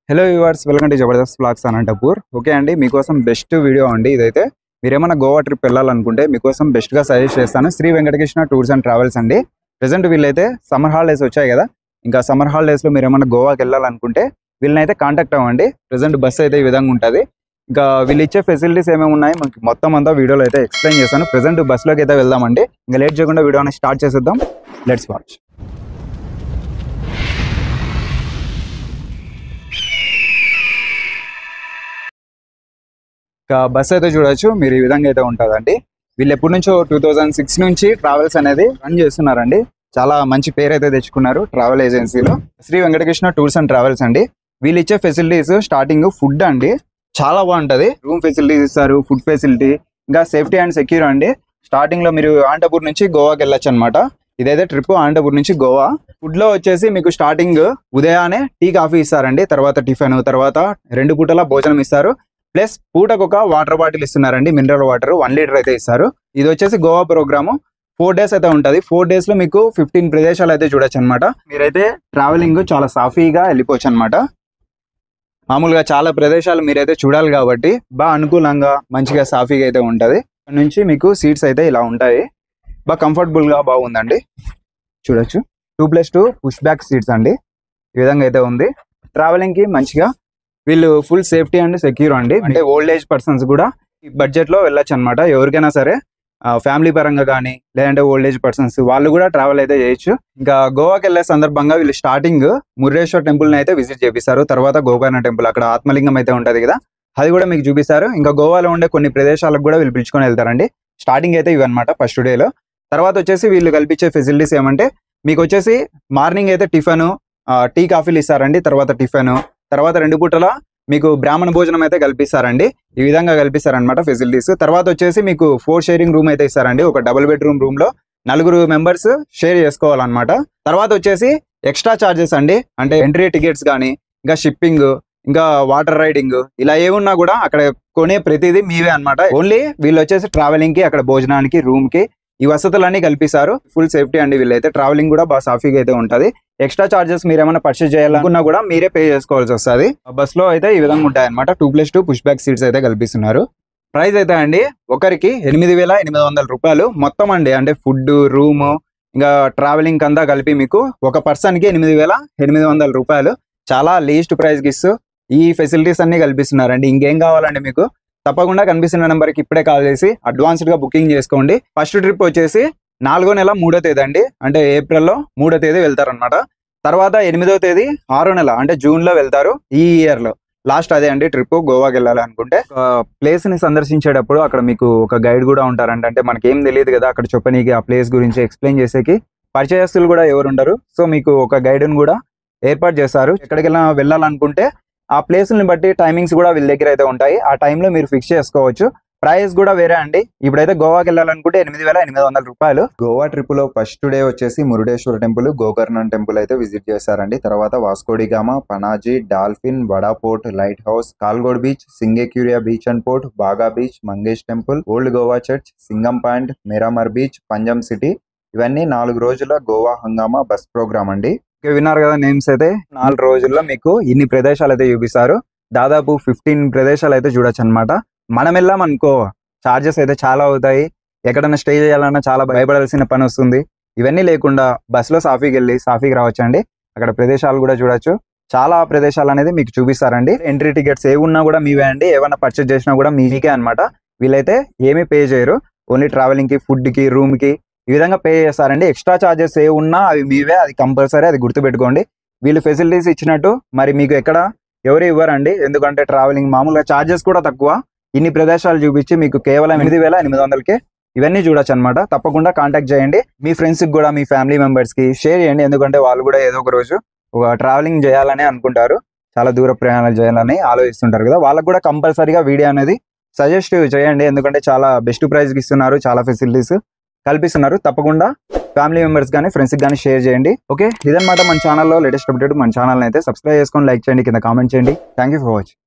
Hello viewers, welcome to Jabardasth vlogs Anantapur. Okay అండి, మీకోసం best video అండి ఇదైతే. మీరేమన్నా గోవా ట్రిప్ వెళ్ళాలనుకుంటే మీకోసం బెస్ట్గా సజెస్ట్ చేస్తాను. Shri Venkatakrishna tours and travels అండి. ప్రెసెంట్ వీళ్ళైతే సమ్మర్ హాలిడేస్ వచ్చాయి కదా, ఇంకా సమ్మర్ హాలిడేస్లో మీరు ఏమన్నా గోవాకి వెళ్ళాలనుకుంటే వీళ్ళనైతే కాంటాక్ట్ అవ్వండి. ప్రెసెంట్ బస్ అయితే ఈ విధంగా ఉంటుంది. ఇంకా వీళ్ళు ఇచ్చే ఫెసిలిటీస్ ఏమేమి ఉన్నాయి మనకి మొత్తం అంతా వీడియోలో అయితే ఎక్స్ప్లెయిన్ చేస్తాను. ప్రెసెంట్ బస్లోకి అయితే వెళ్దామండి. ఇంకా లేట్ చేయకుండా వీడియోని స్టార్ట్ చేసేద్దాం. Let's watch. ఇంకా బస్ అయితే చూడొచ్చు మీరు, ఈ విధంగా అయితే ఉంటుందండి. వీళ్ళు ఎప్పటి నుంచో 2006 నుంచి ట్రావెల్స్ అనేది రన్ చేస్తున్నారండి. చాలా మంచి పేరు అయితే తెచ్చుకున్నారు ట్రావెల్ ఏజెన్సీలో. Shri Venkatakrishna tours and travels అండి. వీళ్ళు ఇచ్చే ఫెసిలిటీస్ స్టార్టింగ్ ఫుడ్ అండి చాలా బాగుంటుంది. రూమ్ ఫెసిలిటీస్ ఇస్తారు, ఫుడ్ ఫెసిలిటీ, ఇంకా సేఫ్టీ అండ్ సెక్యూర్ అండి. స్టార్టింగ్ లో మీరు అనంతపూర్ నుంచి గోవాకి వెళ్ళొచ్చు అనమాట. ఇదైతే ట్రిప్ అనంతపూర్ నుంచి గోవా. ఫుడ్ లో వచ్చేసి మీకు స్టార్టింగ్ ఉదయాన్నే టీ కాఫీ ఇస్తారండి, తర్వాత టిఫిన్, తర్వాత 2 పూటల భోజనం ఇస్తారు. ప్లస్ పూటకు ఒక వాటర్ బాటిల్ ఇస్తున్నారండి, మినరల్ వాటర్ 1 లీటర్ అయితే ఇస్తారు. ఇది వచ్చేసి గోవా ప్రోగ్రాము 4 డేస్ అయితే ఉంటుంది. 4 డేస్ లో మీకు 15 ప్రదేశాలు అయితే చూడొచ్చు అనమాట. మీరైతే ట్రావెలింగ్ చాలా సాఫీగా వెళ్ళిపోవచ్చు అనమాట. మామూలుగా చాలా ప్రదేశాలు మీరైతే చూడాలి కాబట్టి బాగా అనుకూలంగా మంచిగా సాఫీగా అయితే ఉంటుంది. ఇక్కడ నుంచి మీకు సీట్స్ అయితే ఇలా ఉంటాయి, బాగా కంఫర్టబుల్ గా బాగుందండి. చూడొచ్చు 2+2 పుష్ బ్యాక్ సీట్స్ అండి. ఈ విధంగా అయితే ఉంది. ట్రావెలింగ్ కి మంచిగా వీళ్ళు ఫుల్ సేఫ్టీ అండ్ సెక్యూర్ అండి. అంటే ఓల్డ్ ఏజ్ పర్సన్స్ కూడా ఈ బడ్జెట్ లో వెళ్ళొచ్చు అనమాట. ఎవరికైనా సరే ఫ్యామిలీ పరంగా కానీ లేదంటే ఓల్డ్ ఏజ్ పర్సన్స్ వాళ్ళు కూడా ట్రావెల్ అయితే చేయొచ్చు. ఇంకా గోవాకి వెళ్ళే సందర్భంగా వీళ్ళు స్టార్టింగ్ మురుడేశ్వర్ టెంపుల్ ని అయితే విజిట్ చేపిస్తారు. తర్వాత గోకర్ణ టెంపుల్, అక్కడ ఆత్మలింగం అయితే ఉంటది కదా, అది కూడా మీకు చూపిస్తారు. ఇంకా గోవాలో ఉండే కొన్ని ప్రదేశాలకు కూడా వీళ్ళు పిలుచుకొని వెళ్తారండి. స్టార్టింగ్ అయితే ఇవన్నమాట ఫస్ట్ డేలో. తర్వాత వచ్చేసి వీళ్ళు కల్పించే ఫెసిలిటీస్ ఏమంటే మీకు వచ్చేసి మార్నింగ్ అయితే టిఫిన్, టీ కాఫీలు ఇస్తారండి. తర్వాత టిఫిన్, తర్వాత 2 పూటల మీకు బ్రాహ్మణ భోజనం అయితే కల్పిస్తారండి. ఈ విధంగా కల్పిస్తారనమాట ఫెసిలిటీస్. తర్వాత వచ్చేసి మీకు 4 షేరింగ్ రూమ్ అయితే ఇస్తారండి. ఒక డబుల్ బెడ్రూమ్ రూమ్ లో 4 మెంబర్స్ షేర్ చేసుకోవాలన్నమాట. తర్వాత వచ్చేసి ఎక్స్ట్రా చార్జెస్ అండి, అంటే ఎంట్రీ టికెట్స్ కానీ, ఇంకా షిప్పింగ్, ఇంకా వాటర్ రైడింగ్, ఇలా ఏమున్నా కూడా అక్కడ కొనే ప్రతిదీ మీవే అనమాట. ఓన్లీ వీళ్ళు వచ్చేసి ట్రావెలింగ్ కి, అక్కడ భోజనానికి, రూమ్ కి ఈ వసతులన్నీ కల్పిస్తారు. ఫుల్ సేఫ్టీ అండి. వీళ్ళైతే ట్రావెలింగ్ కూడా బాగా సాఫీగా అయితే ఉంటుంది. ఎక్స్ట్రా చార్జెస్ మీరు ఏమైనా పర్చేస్ చేయాలనుకున్నా కూడా మీరే పే చేసుకోవాల్సి వస్తుంది. బస్ లో అయితే ఈ విధంగా ఉంటాయి అనమాట. 2+2 పుష్ బ్యాక్ సీట్స్ అయితే కల్పిస్తున్నారు. ప్రైస్ అయితే అండి ఒకరికి 8,800 రూపాయలు మొత్తం అండి. అంటే ఫుడ్, రూమ్, ఇంకా ట్రావెలింగ్ అంతా కలిపి మీకు ఒక పర్సన్ కి 8,800 రూపాయలు. చాలా లీస్ట్ ప్రైస్ కి ఇస్తూ ఈ ఫెసిలిటీస్ అన్ని కల్పిస్తున్నారండి. ఇంకేం కావాలండి మీకు? తప్పకుండా కనిపిస్తున్న నెంబర్కి ఇప్పుడే కాల్ చేసి అడ్వాన్స్డ్ గా బుకింగ్ చేసుకోండి. ఫస్ట్ ట్రిప్ వచ్చేసి 4వ నెల 3వ తేదీ అండి, అంటే ఏప్రిల్లో 3వ తేదీ వెళ్తారనమాట. తర్వాత 8వ తేదీ 6వ నెల, అంటే జూన్ లో వెళ్తారు. ఈ ఇయర్ లో లాస్ట్ అదే అండి ట్రిప్. గోవాకి వెళ్ళాలి అనుకుంటే ప్లేస్ ని సందర్శించేటప్పుడు అక్కడ మీకు ఒక గైడ్ కూడా ఉంటారంట. అంటే మనకి ఏం తెలియదు కదా అక్కడ చెప్పనీకి, ఆ ప్లేస్ గురించి ఎక్స్ప్లెయిన్ చేసేకి పరిచయస్తులు కూడా ఎవరు ఉండరు. సో మీకు ఒక గైడ్ ని కూడా ఏర్పాటు చేస్తారు. ఎక్కడికి వెళ్ళాలనుకుంటే ఆ ప్లేస్ని బట్టి టైమింగ్స్ కూడా వీళ్ళ దగ్గర అయితే ఉంటాయి. ఆ టైంలో మీరు ఫిక్స్ చేసుకోవచ్చు. ప్రైస్ కూడా వేరే అండి. ఇప్పుడైతే గోవాకి వెళ్ళాలనుకుంటే 8,800 రూపాయలు. గోవా ట్రిప్ లో ఫస్ట్ డే వచ్చేసి మురుడేశ్వర టెంపుల్, గోకర్ణ టెంపుల్ అయితే విజిట్ చేస్తారండి. తర్వాత వాస్కోడిగామా, పనాజీ, డాల్ఫిన్, వడా పోర్ట్, లైట్ హౌస్, కాల్గోడ్ బీచ్, సింగేక్యూరియా beach and port, Baga beach, Mangesh temple, old Goa church, సింగం point, Miramar beach, Panjim city. ఇవన్నీ 4 రోజుల గోవా హంగామా బస్ ప్రోగ్రామ్ అండి. విన్నారు కదా నేమ్స్ అయితే. 4 రోజుల్లో మీకు ఇన్ని ప్రదేశాలు అయితే చూపిస్తారు. దాదాపు 15 ప్రదేశాలు అయితే చూడొచ్చు అనమాట. మనం వెళ్ళాం అనుకో చార్జెస్ అయితే చాలా అవుతాయి. ఎక్కడైనా స్టే చేయాలన్నా చాలా భయపడాల్సిన పని వస్తుంది. ఇవన్నీ లేకుండా బస్సులో సాఫీకి వెళ్ళి సాఫీకి రావచ్చు అండి. అక్కడ ప్రదేశాలు కూడా చూడొచ్చు. చాలా ప్రదేశాలు అనేది మీకు చూపిస్తారండి. ఎంట్రీ టికెట్స్ ఏ ఉన్నా కూడా మీవే అండి. ఏమైనా పర్చేస్ చేసినా కూడా మీకే అనమాట. వీళ్ళైతే ఏమీ పే చేయరు. ఓన్లీ ట్రావెలింగ్ కి, ఫుడ్ కి, రూమ్ కి ఈ విధంగా పే చేస్తారండి. ఎక్స్ట్రా చార్జెస్ ఏ ఉన్నా అవి మీవే, అది కంపల్సరీ, అది గుర్తుపెట్టుకోండి. వీళ్ళు ఫెసిలిటీస్ ఇచ్చినట్టు మరి మీకు ఎక్కడ ఎవరు ఇవ్వరండి. ఎందుకంటే ట్రావెలింగ్ మామూలుగా చార్జెస్ కూడా తక్కువ. ఇన్ని ప్రదేశాలు చూపించి మీకు కేవలం 8,800కే ఇవన్నీ చూడొచ్చు అనమాట. తప్పకుండా కాంటాక్ట్ చేయండి. మీ ఫ్రెండ్స్ కి కూడా, మీ ఫ్యామిలీ మెంబర్స్ కి షేర్ చేయండి. ఎందుకంటే వాళ్ళు కూడా ఏదో ఒక రోజు ఒక ట్రావెలింగ్ చేయాలని అనుకుంటారు, చాలా దూర ప్రయాణాలు చేయాలని ఆలోచిస్తుంటారు కదా, వాళ్ళకు కూడా కంపల్సరీగా వీడియో అనేది సజెస్ట్ చేయండి. ఎందుకంటే చాలా బెస్ట్ ప్రైస్ కి ఇస్తున్నారు, చాలా ఫెసిలిటీస్ కల్పిస్తున్నారు. తప్పకుండా ఫ్యామిలీ మెంబర్స్ కానీ, ఫ్రెండ్స్కి కానీ షేర్ చేయండి. ఓకే, ఇదన్నమాట మన ఛానల్లో లేటెస్ట్ అప్డేట్. మన ఛానల్ అయితే సబ్స్క్రైబ్ చేసుకొని లైక్ చేయండి, కింద కామెంట్ చేయండి. Thank you for watching.